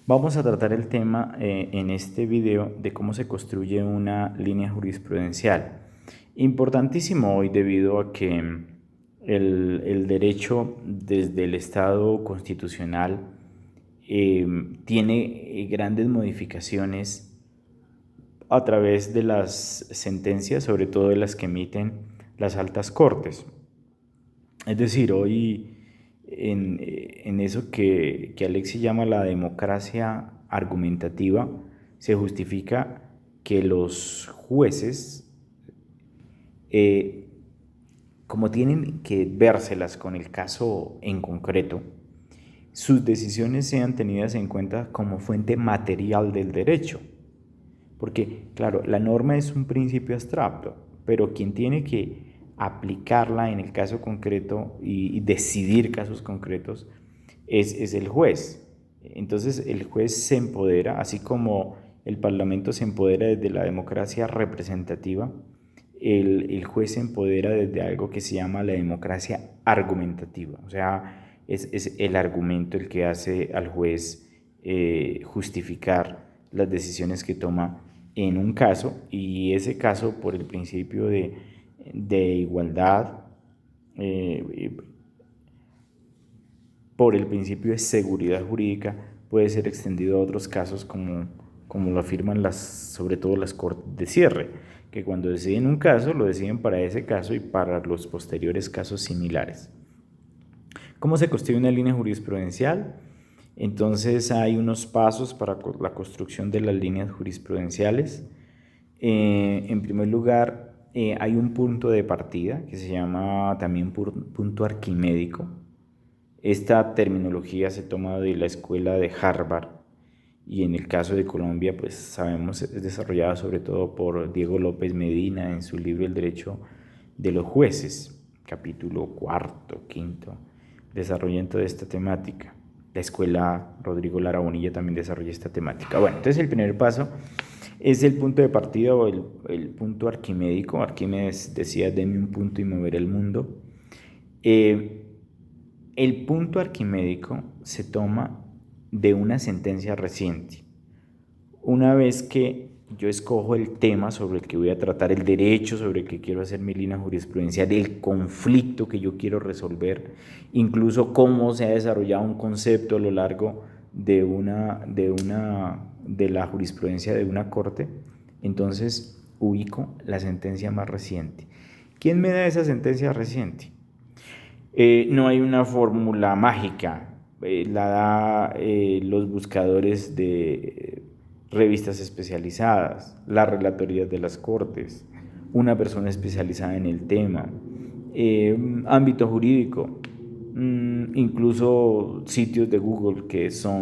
Vamos a tratar el tema en este video de cómo se construye una línea jurisprudencial. Importantísimo hoy debido a que el derecho desde el Estado constitucional tiene grandes modificaciones a través de las sentencias, sobre todo de las que emiten las altas cortes. Es decir, hoy en eso que Alexis llama la democracia argumentativa, se justifica que los jueces, eh, como tienen que vérselas con el caso en concreto, sus decisiones sean tenidas en cuenta como fuente material del derecho. Porque, claro, la norma es un principio abstracto, pero quien tiene que aplicarla en el caso concreto y decidir casos concretos es el juez. Entonces el juez se empodera, así como el Parlamento se empodera desde la democracia representativa, el juez se empodera desde algo que se llama la democracia argumentativa. O sea, es el argumento el que hace al juez justificar las decisiones que toma en un caso, y ese caso por el principio de igualdad, eh, por el principio de seguridad jurídica, puede ser extendido a otros casos como lo afirman sobre todo las cortes de cierre, que cuando deciden un caso lo deciden para ese caso y para los posteriores casos similares. ¿Cómo se construye una línea jurisprudencial? Entonces hay unos pasos para la construcción de las líneas jurisprudenciales. En primer lugar, hay un punto de partida que se llama también punto arquimédico. Esta terminología se toma de la escuela de Harvard y en el caso de Colombia, pues sabemos, es desarrollada sobre todo por Diego López Medina en su libro El Derecho de los Jueces, capítulo cuarto, quinto, desarrolla toda esta temática. La escuela Rodrigo Lara Bonilla también desarrolla esta temática. Bueno, entonces el primer paso es el punto de partida o el punto arquimédico. Arquímedes decía, deme un punto y moveré el mundo. El punto arquimédico se toma de una sentencia reciente. Una vez que yo escojo el tema sobre el que voy a tratar, el derecho sobre el que quiero hacer mi línea jurisprudencial, el conflicto que yo quiero resolver, incluso cómo se ha desarrollado un concepto a lo largo de la jurisprudencia de una corte, entonces ubico la sentencia más reciente. ¿Quién me da esa sentencia reciente? No hay una fórmula mágica, la da los buscadores de revistas especializadas, las relatorías de las cortes, una persona especializada en el tema, ámbito jurídico, incluso sitios de Google que son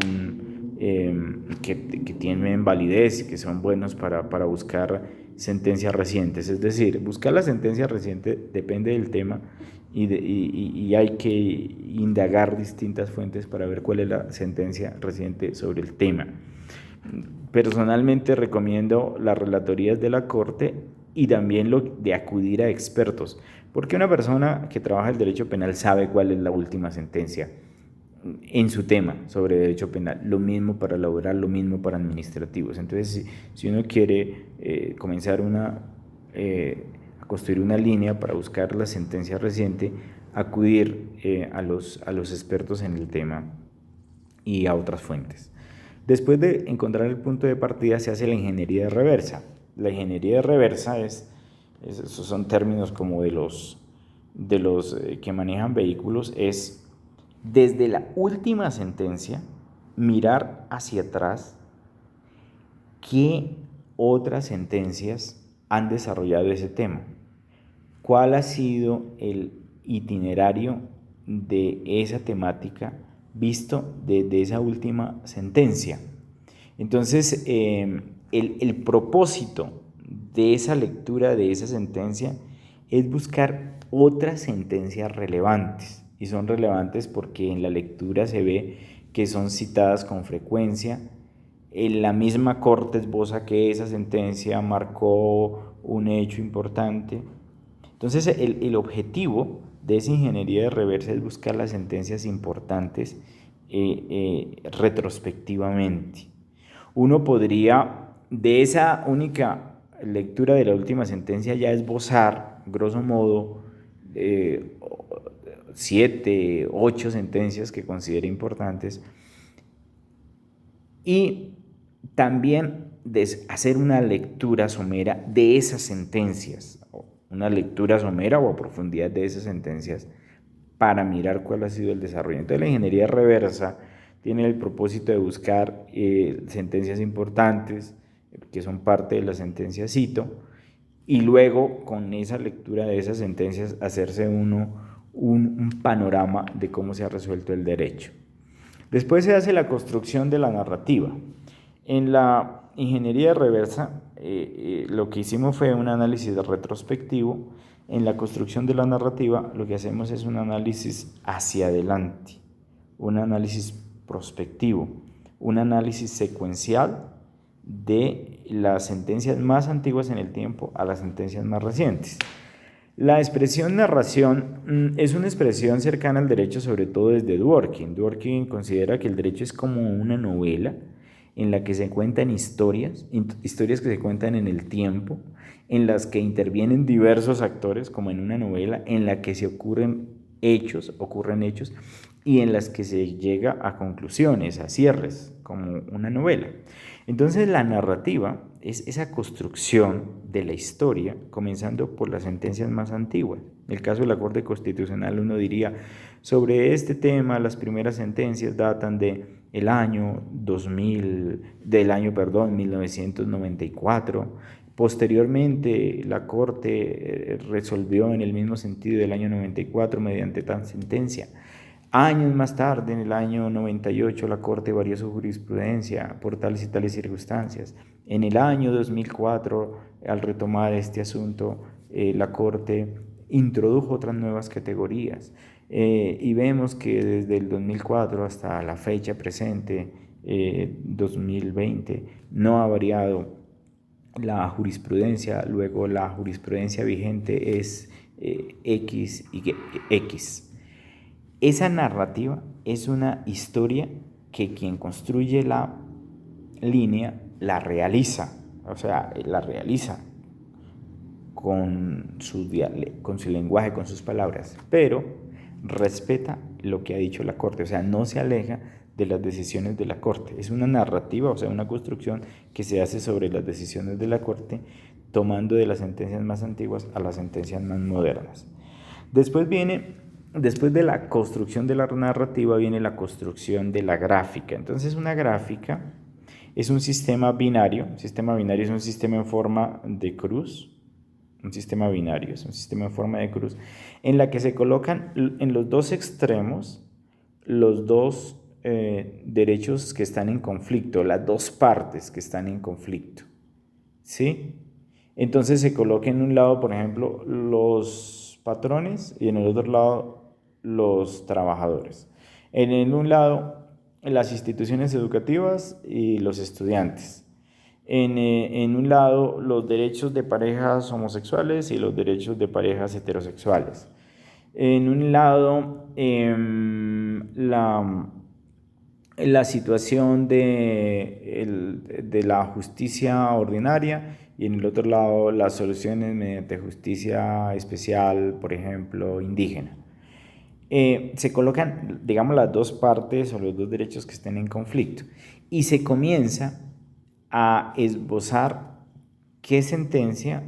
que tienen validez y que son buenos para buscar sentencias recientes. Es decir, buscar la sentencia reciente depende del tema y hay que indagar distintas fuentes para ver cuál es la sentencia reciente sobre el tema. Personalmente recomiendo las relatorías de la Corte y también lo de acudir a expertos, porque una persona que trabaja el derecho penal sabe cuál es la última sentencia en su tema sobre derecho penal, lo mismo para laboral, lo mismo para administrativos. Entonces, si uno quiere comenzar a construir una línea para buscar la sentencia reciente, acudir a los expertos en el tema y a otras fuentes. Después de encontrar el punto de partida se hace la ingeniería de reversa. La ingeniería de reversa esos son términos como de los que manejan vehículos, es desde la última sentencia mirar hacia atrás qué otras sentencias han desarrollado ese tema, cuál ha sido el itinerario de esa temática visto desde esa última sentencia. Entonces, el propósito de esa lectura, de esa sentencia, es buscar otras sentencias relevantes. Y son relevantes porque en la lectura se ve que son citadas con frecuencia. En la misma corte esboza que esa sentencia marcó un hecho importante. Entonces, el objetivo de esa ingeniería de reversa es buscar las sentencias importantes retrospectivamente. Uno podría, de esa única lectura de la última sentencia, ya esbozar, grosso modo, 7, 8 sentencias que considere importantes, y también hacer una lectura somera de esas sentencias, una lectura somera o a profundidad de esas sentencias, para mirar cuál ha sido el desarrollo. Entonces la ingeniería reversa tiene el propósito de buscar sentencias importantes que son parte de la sentencia cito, y luego con esa lectura de esas sentencias hacerse uno un panorama de cómo se ha resuelto el derecho. Después se hace la construcción de la narrativa. En la ingeniería reversa lo que hicimos fue un análisis retrospectivo. En la construcción de la narrativa lo que hacemos es un análisis hacia adelante, un análisis prospectivo, un análisis secuencial de las sentencias más antiguas en el tiempo a las sentencias más recientes. La expresión narración es una expresión cercana al derecho, sobre todo desde Dworkin. Dworkin considera que el derecho es como una novela en la que se cuentan historias que se cuentan en el tiempo, en las que intervienen diversos actores, como en una novela, en la que se ocurren hechos, y en las que se llega a conclusiones, a cierres, como una novela. Entonces la narrativa es esa construcción de la historia, comenzando por las sentencias más antiguas. En el caso de la Corte Constitucional, uno diría, sobre este tema, las primeras sentencias datan del año 1994. Posteriormente, la Corte resolvió en el mismo sentido del año 94 mediante tal sentencia. Años más tarde, en el año 98, la Corte varió su jurisprudencia por tales y tales circunstancias. En el año 2004, al retomar este asunto, la Corte introdujo otras nuevas categorías. Y vemos que desde el 2004 hasta la fecha presente, 2020, no ha variado la jurisprudencia. Luego la jurisprudencia vigente es X y X. Esa narrativa es una historia que quien construye la línea la realiza, o sea, la realiza con su lenguaje, con sus palabras, pero respeta lo que ha dicho la Corte, o sea, no se aleja de las decisiones de la Corte. Es una narrativa, o sea, una construcción que se hace sobre las decisiones de la Corte, tomando de las sentencias más antiguas a las sentencias más modernas. Después de la construcción de la narrativa viene la construcción de la gráfica. Entonces una gráfica es un sistema binario. Un sistema binario es un sistema en forma de cruz. Un sistema binario es un sistema en forma de cruz en la que se colocan en los dos extremos los dos derechos que están en conflicto, las dos partes que están en conflicto. ¿Sí? Entonces se coloca en un lado, por ejemplo, los patrones y en el otro lado los trabajadores. En un lado, las instituciones educativas y los estudiantes. En un lado, los derechos de parejas homosexuales y los derechos de parejas heterosexuales. En un lado, la situación de la justicia ordinaria, y en el otro lado las soluciones mediante justicia especial, por ejemplo, indígena. Se colocan, digamos, las dos partes o los dos derechos que estén en conflicto y se comienza a esbozar qué sentencia,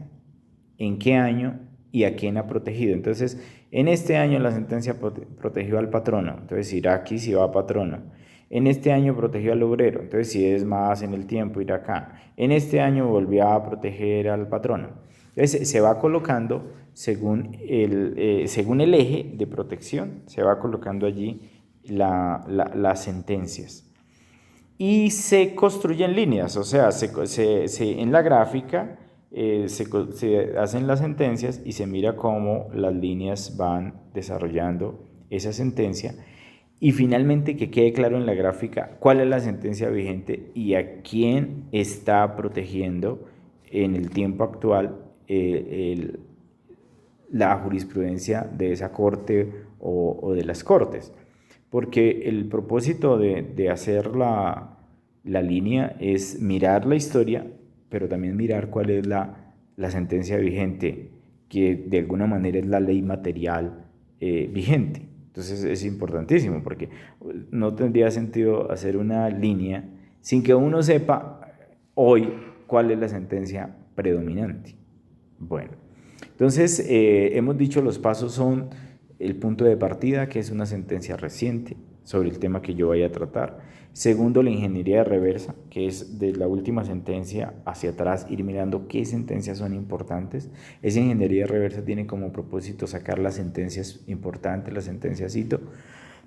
en qué año y a quién ha protegido. Entonces, en este año la sentencia protegió al patrono, entonces irá aquí si va a patrono. En este año protegió al obrero, entonces si es más en el tiempo irá acá. En este año volvió a proteger al patrono. Entonces se va colocando según el eje de protección, se va colocando allí las sentencias. Y se construyen líneas, o sea, en la gráfica se hacen las sentencias y se mira cómo las líneas van desarrollando esa sentencia. Y finalmente que quede claro en la gráfica cuál es la sentencia vigente y a quién está protegiendo en el tiempo actual la jurisprudencia de esa corte o de las cortes. porque el propósito de hacer la línea es mirar la historia, pero también mirar cuál es la sentencia vigente, que de alguna manera es la ley material vigente. Entonces es importantísimo porque no tendría sentido hacer una línea sin que uno sepa hoy cuál es la sentencia predominante. Bueno, entonces hemos dicho los pasos son el punto de partida, que es una sentencia reciente sobre el tema que yo vaya a tratar. Segundo, la ingeniería de reversa, que es de la última sentencia hacia atrás, ir mirando qué sentencias son importantes. Esa ingeniería de reversa tiene como propósito sacar las sentencias importantes, las sentencias cito.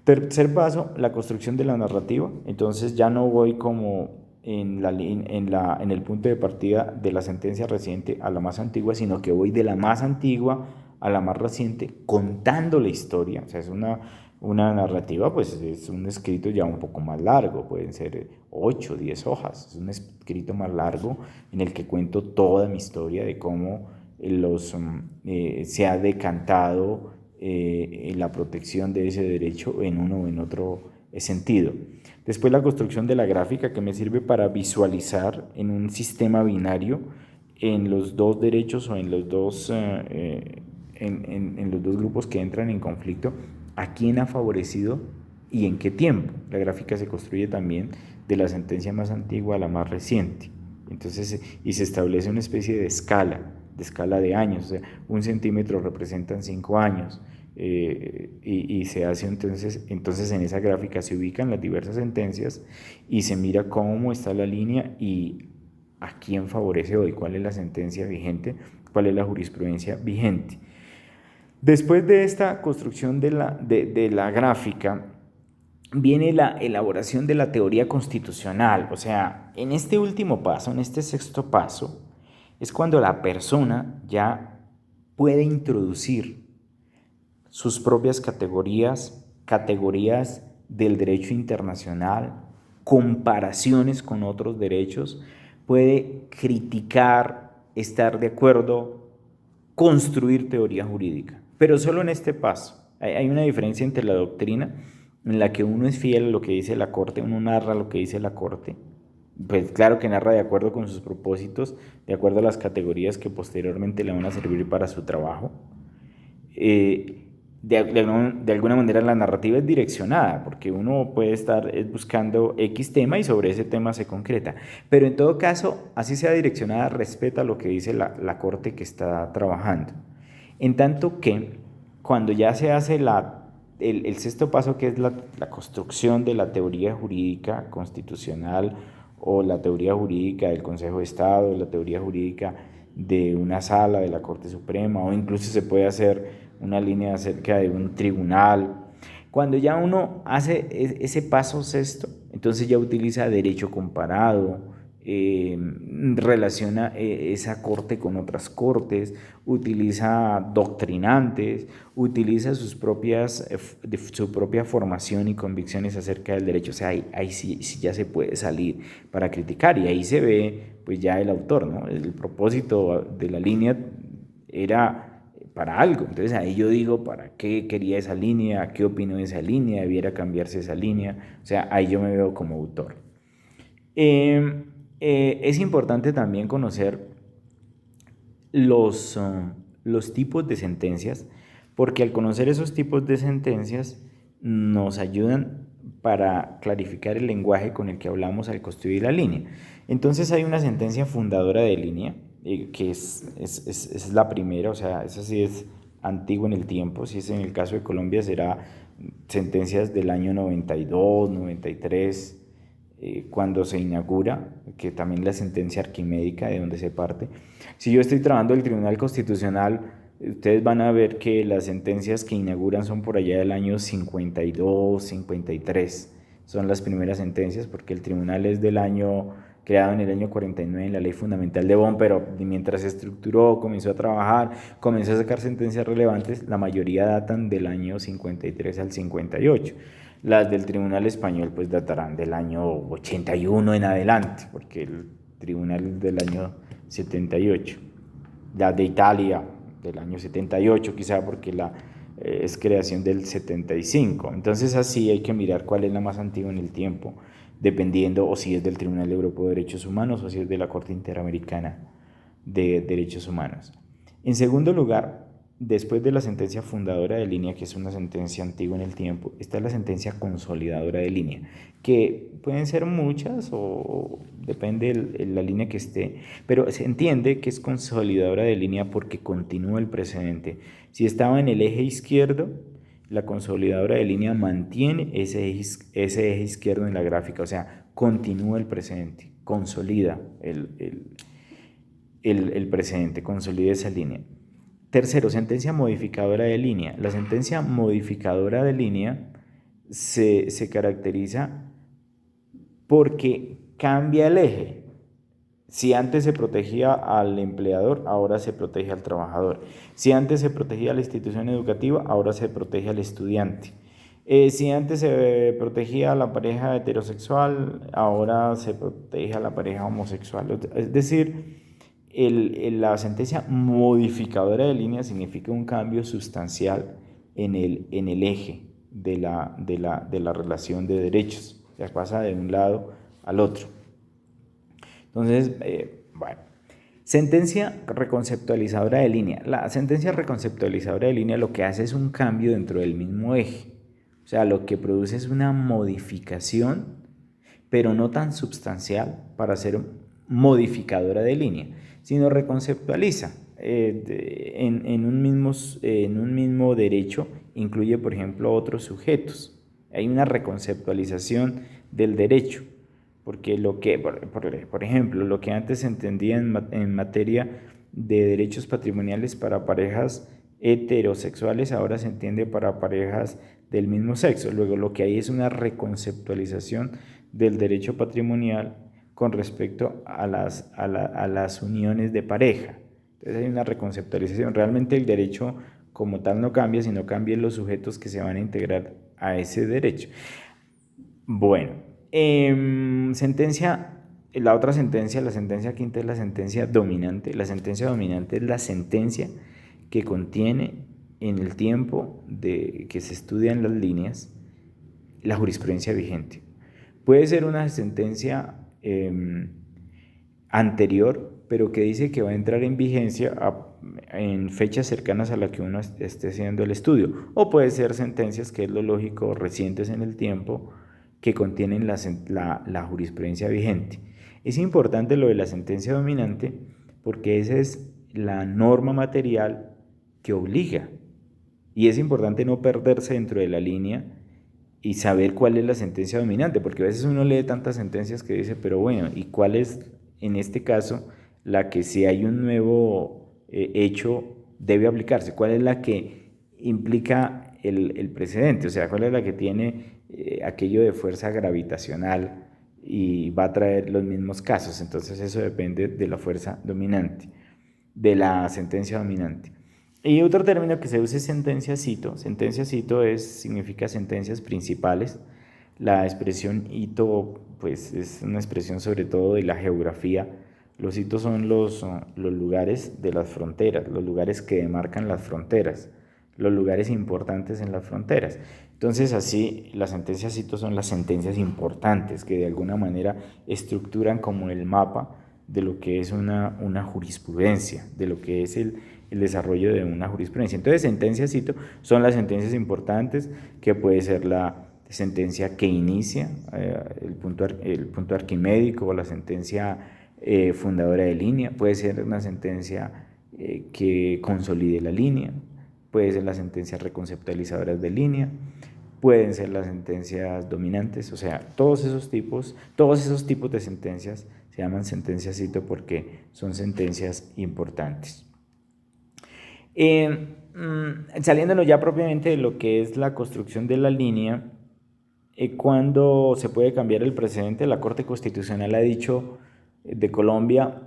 Tercer paso, la construcción de la narrativa. Entonces ya no voy como en el punto de partida de la sentencia reciente a la más antigua, sino que voy de la más antigua a la más reciente contando la historia. O sea, es una narrativa, pues es un escrito ya un poco más largo, pueden ser 8, 10 hojas. Es un escrito más largo en el que cuento toda mi historia de cómo se ha decantado la protección de ese derecho en uno o en otro sentido. Después la construcción de la gráfica, que me sirve para visualizar en un sistema binario en los dos derechos o en los dos grupos que entran en conflicto, a quién ha favorecido y en qué tiempo. La gráfica se construye también de la sentencia más antigua a la más reciente. Entonces, y se establece una especie de escala de años. O sea, 1 centímetro representan 5 años. Y se hace entonces en esa gráfica se ubican las diversas sentencias y se mira cómo está la línea y a quién favorece hoy, cuál es la sentencia vigente, cuál es la jurisprudencia vigente. Después de esta construcción de la gráfica, viene la elaboración de la teoría constitucional. O sea, en este último paso, en este sexto paso, es cuando la persona ya puede introducir sus propias categorías del derecho internacional, comparaciones con otros derechos, puede criticar, estar de acuerdo, construir teoría jurídica. Pero solo en este paso. Hay una diferencia entre la doctrina, en la que uno es fiel a lo que dice la Corte, uno narra lo que dice la Corte, pues claro que narra de acuerdo con sus propósitos, de acuerdo a las categorías que posteriormente le van a servir para su trabajo. De alguna manera la narrativa es direccionada, porque uno puede estar buscando X tema y sobre ese tema se concreta. Pero en todo caso, así sea direccionada, respeta lo que dice la corte que está trabajando. En tanto que cuando ya se hace el sexto paso, que es la construcción de la teoría jurídica constitucional o la teoría jurídica del Consejo de Estado, la teoría jurídica de una sala de la Corte Suprema, o incluso se puede hacer una línea acerca de un tribunal. Cuando ya uno hace ese paso sexto, entonces ya utiliza derecho comparado, relaciona esa corte con otras cortes, utiliza doctrinantes, utiliza su propia formación y convicciones acerca del derecho. O sea, ahí sí ya se puede salir para criticar y ahí se ve pues ya el autor, ¿no? El propósito de la línea era para algo. Entonces ahí yo digo, ¿para qué quería esa línea? ¿Qué opinó de esa línea? ¿Debiera cambiarse esa línea? O sea, ahí yo me veo como autor. Es importante también conocer los tipos de sentencias, porque al conocer esos tipos de sentencias nos ayudan para clarificar el lenguaje con el que hablamos al construir la línea. Entonces hay una sentencia fundadora de línea, que es la primera. O sea, esa sí es antigua en el tiempo. Si es en el caso de Colombia, será sentencias del año 92, 93, cuando se inaugura, que también la sentencia arquimédica de donde se parte. Si yo estoy trabajando el Tribunal Constitucional, ustedes van a ver que las sentencias que inauguran son por allá del año 52, 53. Son las primeras sentencias, porque el tribunal es del año creado en el año 49 en la Ley Fundamental de Bonn, pero mientras se estructuró, comenzó a trabajar, comenzó a sacar sentencias relevantes, la mayoría datan del año 53 al 58. Las del Tribunal Español pues datarán del año 81 en adelante, porque el tribunal es del año 78. Las de Italia del año 78, quizá porque es creación del 75. Entonces así hay que mirar cuál es la más antigua en el tiempo, dependiendo o si es del Tribunal Europeo de Derechos Humanos o si es de la Corte Interamericana de Derechos Humanos. En segundo lugar, después de la sentencia fundadora de línea, que es una sentencia antigua en el tiempo, está la sentencia consolidadora de línea, que pueden ser muchas o depende de la línea que esté, pero se entiende que es consolidadora de línea porque continúa el precedente. Si estaba en el eje izquierdo, la consolidadora de línea mantiene ese eje izquierdo en la gráfica, o sea, continúa el precedente, consolida el precedente, consolida esa línea. Tercero, sentencia modificadora de línea. La sentencia modificadora de línea se caracteriza porque cambia el eje. Si antes se protegía al empleador, ahora se protege al trabajador. Si antes se protegía a la institución educativa, ahora se protege al estudiante. Si antes se protegía a la pareja heterosexual, ahora se protege a la pareja homosexual. Es decir, la sentencia modificadora de línea significa un cambio sustancial en el eje de la relación de derechos. O sea, pasa de un lado al otro. Entonces, bueno, sentencia reconceptualizadora de línea. La sentencia reconceptualizadora de línea lo que hace es un cambio dentro del mismo eje. O sea, lo que produce es una modificación, pero no tan sustancial para ser modificadora de línea, sino reconceptualiza. En un mismo derecho incluye, por ejemplo, otros sujetos. Hay una reconceptualización del derecho. Porque por ejemplo, lo que antes se entendía en materia de derechos patrimoniales para parejas heterosexuales, ahora se entiende para parejas del mismo sexo. Luego lo que hay es una reconceptualización del derecho patrimonial con respecto a las uniones de pareja. Entonces hay una reconceptualización. Realmente el derecho como tal no cambia, sino cambian los sujetos que se van a integrar a ese derecho. Bueno, la otra sentencia, la sentencia quinta es la sentencia dominante. La sentencia dominante es la sentencia que contiene en el tiempo de que se estudian las líneas la jurisprudencia vigente. Puede ser una sentencia anterior, pero que dice que va a entrar en vigencia en fechas cercanas a la que uno esté haciendo el estudio. O puede ser sentencias, que es lo lógico, recientes en el tiempo, que contienen la jurisprudencia vigente. Es importante lo de la sentencia dominante porque esa es la norma material que obliga. Y es importante no perderse dentro de la línea y saber cuál es la sentencia dominante, porque a veces uno lee tantas sentencias que dice, pero bueno, ¿y cuál es en este caso la que si hay un nuevo hecho debe aplicarse? ¿Cuál es la que implica el precedente? O sea, ¿cuál es la que tiene aquello de fuerza gravitacional y va a traer los mismos casos? Entonces eso depende de la fuerza dominante, de la sentencia dominante. Y otro término que se usa es sentencia cito. Sentencia cito significa sentencias principales. La expresión hito pues, es una expresión sobre todo de la geografía. Los hitos son los lugares de las fronteras, los lugares que demarcan las fronteras, los lugares importantes en las fronteras. Entonces así las sentencias cito son las sentencias importantes que de alguna manera estructuran como el mapa de lo que es una jurisprudencia, de lo que es el desarrollo de una jurisprudencia. Entonces, sentencias, cito, son las sentencias importantes, que puede ser la sentencia que inicia el punto arquimédico o la sentencia fundadora de línea, puede ser una sentencia que consolide la línea, puede ser las sentencias reconceptualizadoras de línea, pueden ser las sentencias dominantes, o sea, todos esos tipos de sentencias se llaman sentencias cito porque son sentencias importantes. Saliéndonos ya propiamente de lo que es la construcción de la línea, cuando se puede cambiar el precedente, la Corte Constitucional ha dicho de Colombia,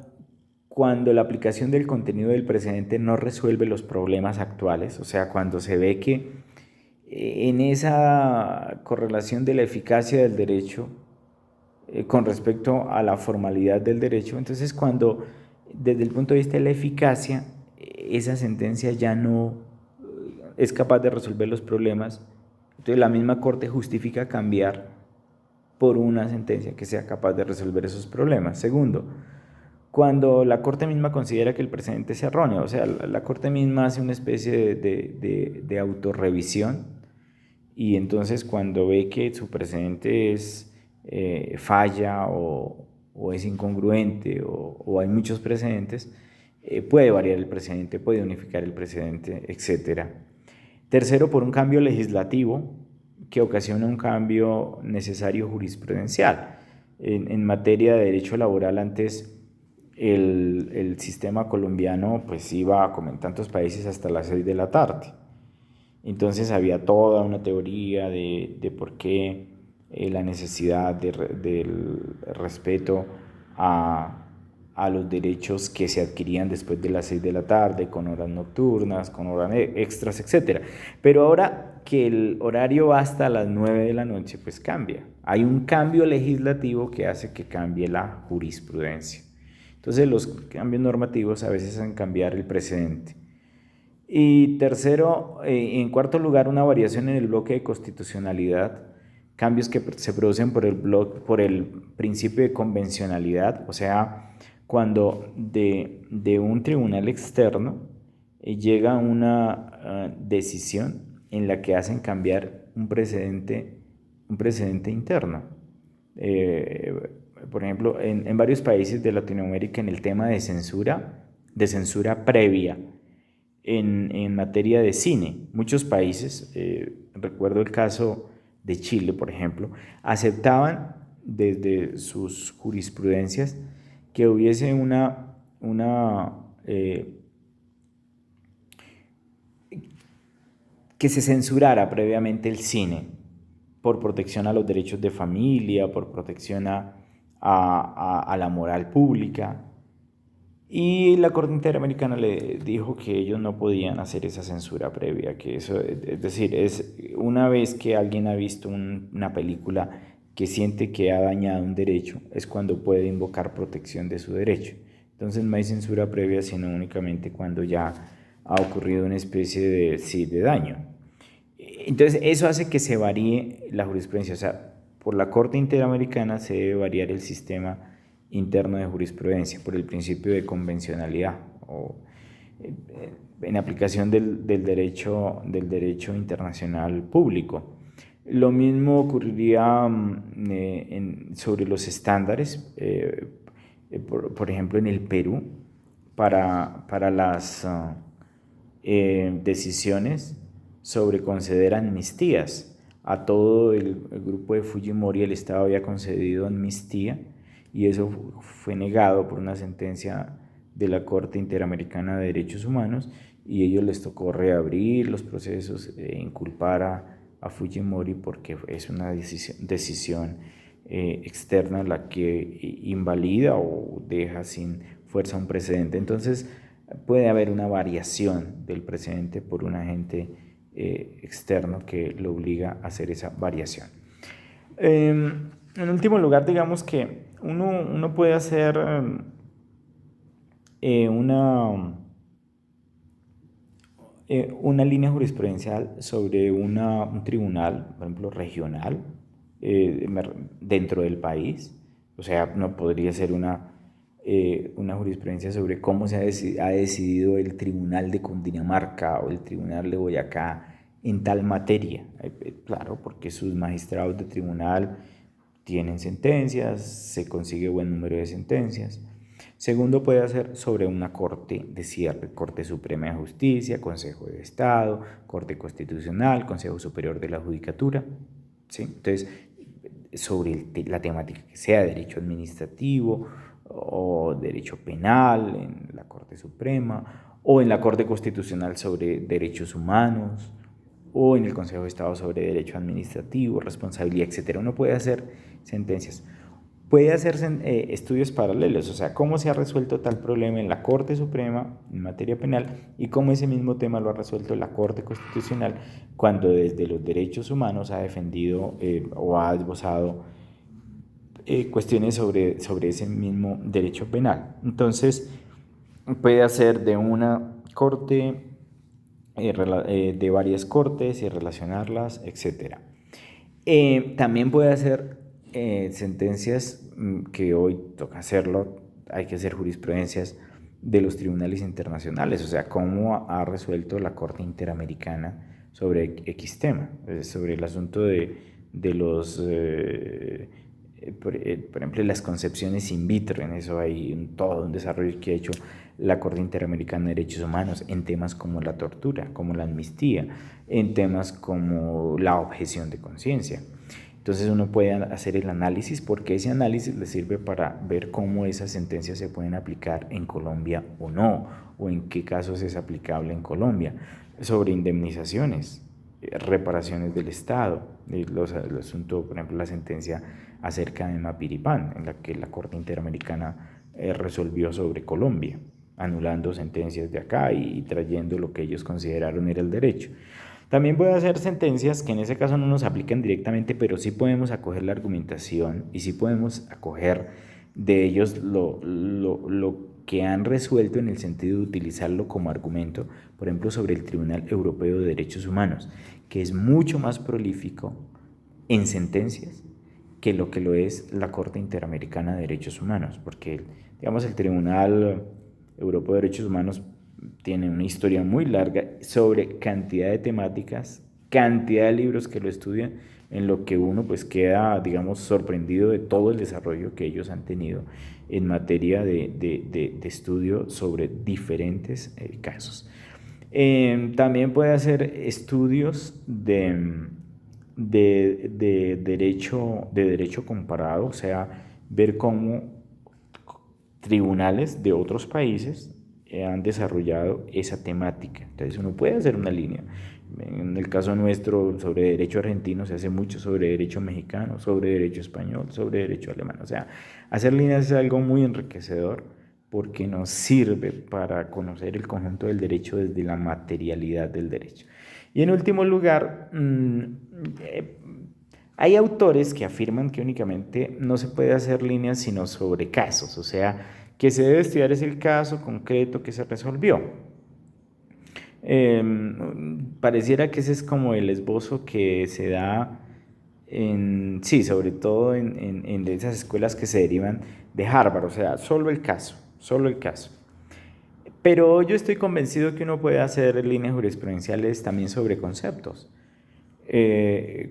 cuando la aplicación del contenido del precedente no resuelve los problemas actuales, o sea, cuando se ve que en esa correlación de la eficacia del derecho con respecto a la formalidad del derecho, entonces cuando desde el punto de vista de la eficacia esa sentencia ya no es capaz de resolver los problemas, entonces la misma Corte justifica cambiar por una sentencia que sea capaz de resolver esos problemas. Segundo, cuando la Corte misma considera que el precedente es erróneo, o sea, la Corte misma hace una especie de autorrevisión, y entonces cuando ve que su precedente es falla o es incongruente o hay muchos precedentes, puede variar el precedente, puede unificar el precedente, etc. Tercero, por un cambio legislativo que ocasiona un cambio necesario jurisprudencial. En materia de derecho laboral, antes el sistema colombiano pues iba, como en tantos países, hasta las 6 de la tarde. Entonces había toda una teoría de por qué la necesidad del respeto a los derechos que se adquirían después de las 6 de la tarde, con horas nocturnas, con horas extras, etc. Pero ahora que el horario va hasta las 9 de la noche, pues cambia. Hay un cambio legislativo que hace que cambie la jurisprudencia. Entonces los cambios normativos a veces hacen cambiar el precedente. Y tercero, en cuarto lugar, una variación en el bloque de constitucionalidad, cambios que se producen por el principio de convencionalidad, o sea, cuando de un tribunal externo llega una decisión en la que hacen cambiar un precedente interno. Por ejemplo, en varios países de Latinoamérica, en el tema de censura previa, en materia de cine. Muchos países, recuerdo el caso de Chile, por ejemplo, aceptaban desde sus jurisprudencias que hubiese que se censurara previamente el cine por protección a los derechos de familia, por protección a la moral pública. Y la Corte Interamericana le dijo que ellos no podían hacer esa censura previa, que eso, es decir, es una vez que alguien ha visto una película que siente que ha dañado un derecho, es cuando puede invocar protección de su derecho. Entonces no hay censura previa, sino únicamente cuando ya ha ocurrido una especie de daño. Entonces eso hace que se varíe la jurisprudencia, o sea, por la Corte Interamericana se debe variar el sistema interno de jurisprudencia por el principio de convencionalidad o en aplicación del derecho internacional público. Lo mismo ocurriría sobre los estándares, por ejemplo en el Perú, para las decisiones sobre conceder amnistías. A todo el grupo de Fujimori el Estado había concedido amnistía, y eso fue negado por una sentencia de la Corte Interamericana de Derechos Humanos, y a ellos les tocó reabrir los procesos e inculpar a Fujimori porque es una decisión externa la que invalida o deja sin fuerza un precedente. Entonces puede haber una variación del precedente por un agente externo que lo obliga a hacer esa variación. En último lugar, digamos que uno puede hacer una línea jurisprudencial sobre un tribunal, por ejemplo, regional, dentro del país. O sea, no podría ser una jurisprudencia sobre cómo ha decidido el Tribunal de Cundinamarca o el Tribunal de Boyacá en tal materia. Claro, porque sus magistrados de tribunal tienen sentencias, se consigue buen número de sentencias. Segundo, puede hacer sobre una corte de cierre, Corte Suprema de Justicia, Consejo de Estado, Corte Constitucional, Consejo Superior de la Judicatura, ¿sí? Entonces, sobre la temática que sea derecho administrativo o derecho penal en la Corte Suprema, o en la Corte Constitucional sobre derechos humanos, o en el Consejo de Estado sobre derecho administrativo, responsabilidad, etc. Uno puede hacer sentencias. Puede hacerse estudios paralelos, o sea, cómo se ha resuelto tal problema en la Corte Suprema en materia penal y cómo ese mismo tema lo ha resuelto la Corte Constitucional cuando desde los derechos humanos ha defendido o ha esbozado cuestiones sobre ese mismo derecho penal. Entonces, puede hacer de una Corte de varias cortes y relacionarlas, etc. También puede hacer sentencias que hoy toca hacerlo, hay que hacer jurisprudencias de los tribunales internacionales, o sea, cómo ha resuelto la Corte Interamericana sobre X tema, sobre el asunto de los, por ejemplo, las concepciones in vitro. En eso hay todo un desarrollo que ha hecho la Corte Interamericana de Derechos Humanos en temas como la tortura, como la amnistía, en temas como la objeción de conciencia. Entonces uno puede hacer el análisis, porque ese análisis le sirve para ver cómo esas sentencias se pueden aplicar en Colombia o no, o en qué casos es aplicable en Colombia, sobre indemnizaciones, reparaciones del Estado, el asunto, por ejemplo, la sentencia acerca de Mapiripán, en la que la Corte Interamericana resolvió sobre Colombia, anulando sentencias de acá y trayendo lo que ellos consideraron era el derecho. También puede hacer sentencias que en ese caso no nos aplican directamente, pero sí podemos acoger la argumentación y sí podemos acoger de ellos lo que han resuelto, en el sentido de utilizarlo como argumento, por ejemplo, sobre el Tribunal Europeo de Derechos Humanos, que es mucho más prolífico en sentencias que lo es la Corte Interamericana de Derechos Humanos, porque, digamos, el Tribunal Europeo de Derechos Humanos tiene una historia muy larga sobre cantidad de temáticas, cantidad de libros que lo estudian, en lo que uno pues queda, digamos, sorprendido de todo el desarrollo que ellos han tenido en materia de estudio sobre diferentes casos. También puede hacer estudios de derecho comparado, o sea, ver cómo tribunales de otros países han desarrollado esa temática. Entonces uno puede hacer una línea. En el caso nuestro, sobre derecho argentino, se hace mucho sobre derecho mexicano, sobre derecho español, sobre derecho alemán. O sea, hacer líneas es algo muy enriquecedor, porque nos sirve para conocer el conjunto del derecho desde la materialidad del derecho. Y en último lugar, hay autores que afirman que únicamente no se puede hacer líneas sino sobre casos, o sea, que se debe estudiar es el caso concreto que se resolvió. Pareciera que ese es como el esbozo que se da sí, sobre todo en de esas escuelas que se derivan de Harvard, o sea, solo el caso, solo el caso. Pero yo estoy convencido que uno puede hacer líneas jurisprudenciales también sobre conceptos.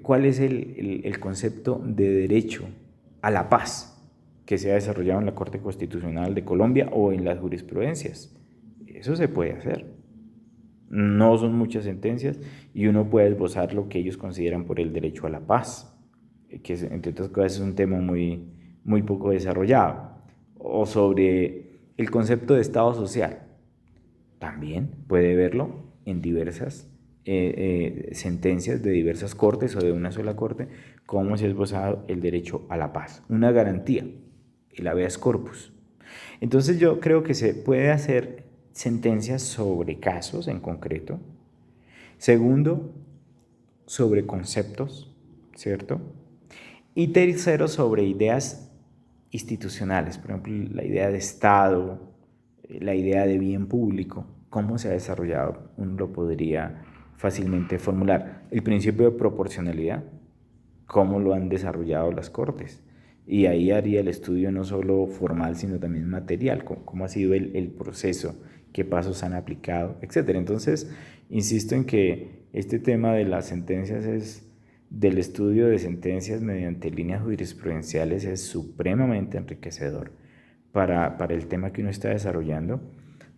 ¿Cuál es el concepto de derecho a la paz que se ha desarrollado en la Corte Constitucional de Colombia o en las jurisprudencias? Eso se puede hacer. No son muchas sentencias y uno puede esbozar lo que ellos consideran por el derecho a la paz, que entre otras cosas es un tema muy poco desarrollado. O sobre el concepto de Estado social. También puede verlo en diversas sentencias de diversas cortes o de una sola corte, cómo se ha esbozado el derecho a la paz, una garantía, el habeas corpus. Entonces yo creo que se puede hacer sentencias sobre casos en concreto. Segundo, sobre conceptos, ¿cierto? Y tercero, sobre ideas institucionales, por ejemplo, la idea de Estado, la idea de bien público, cómo se ha desarrollado, uno lo podría fácilmente formular. El principio de proporcionalidad, cómo lo han desarrollado las cortes. Y ahí haría el estudio no solo formal, sino también material, cómo ha sido el proceso, qué pasos han aplicado, etc. Entonces, insisto en que este tema de las sentencias del estudio de sentencias mediante líneas jurisprudenciales es supremamente enriquecedor para el tema que uno está desarrollando,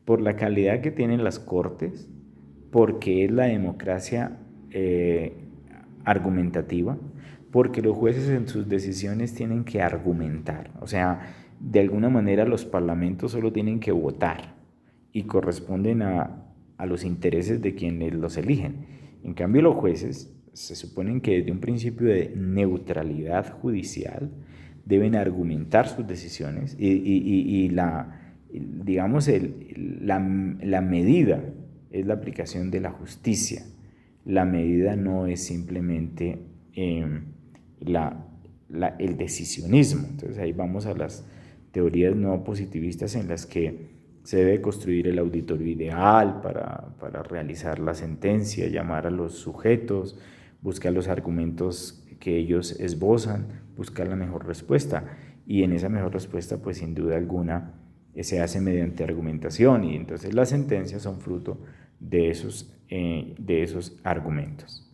por la calidad que tienen las cortes, porque es la democracia argumentativa, porque los jueces en sus decisiones tienen que argumentar, o sea, de alguna manera los parlamentos solo tienen que votar y corresponden a los intereses de quienes los eligen. En cambio, los jueces se suponen que desde un principio de neutralidad judicial deben argumentar sus decisiones y digamos, la medida es la aplicación de la justicia. La medida no es simplemente el decisionismo. Entonces ahí vamos a las teorías no positivistas, en las que Se debe construir el auditorio ideal para realizar la sentencia, llamar a los sujetos, buscar los argumentos que ellos esbozan, buscar la mejor respuesta. Y en esa mejor respuesta, pues sin duda alguna, se hace mediante argumentación y entonces las sentencias son fruto de esos argumentos.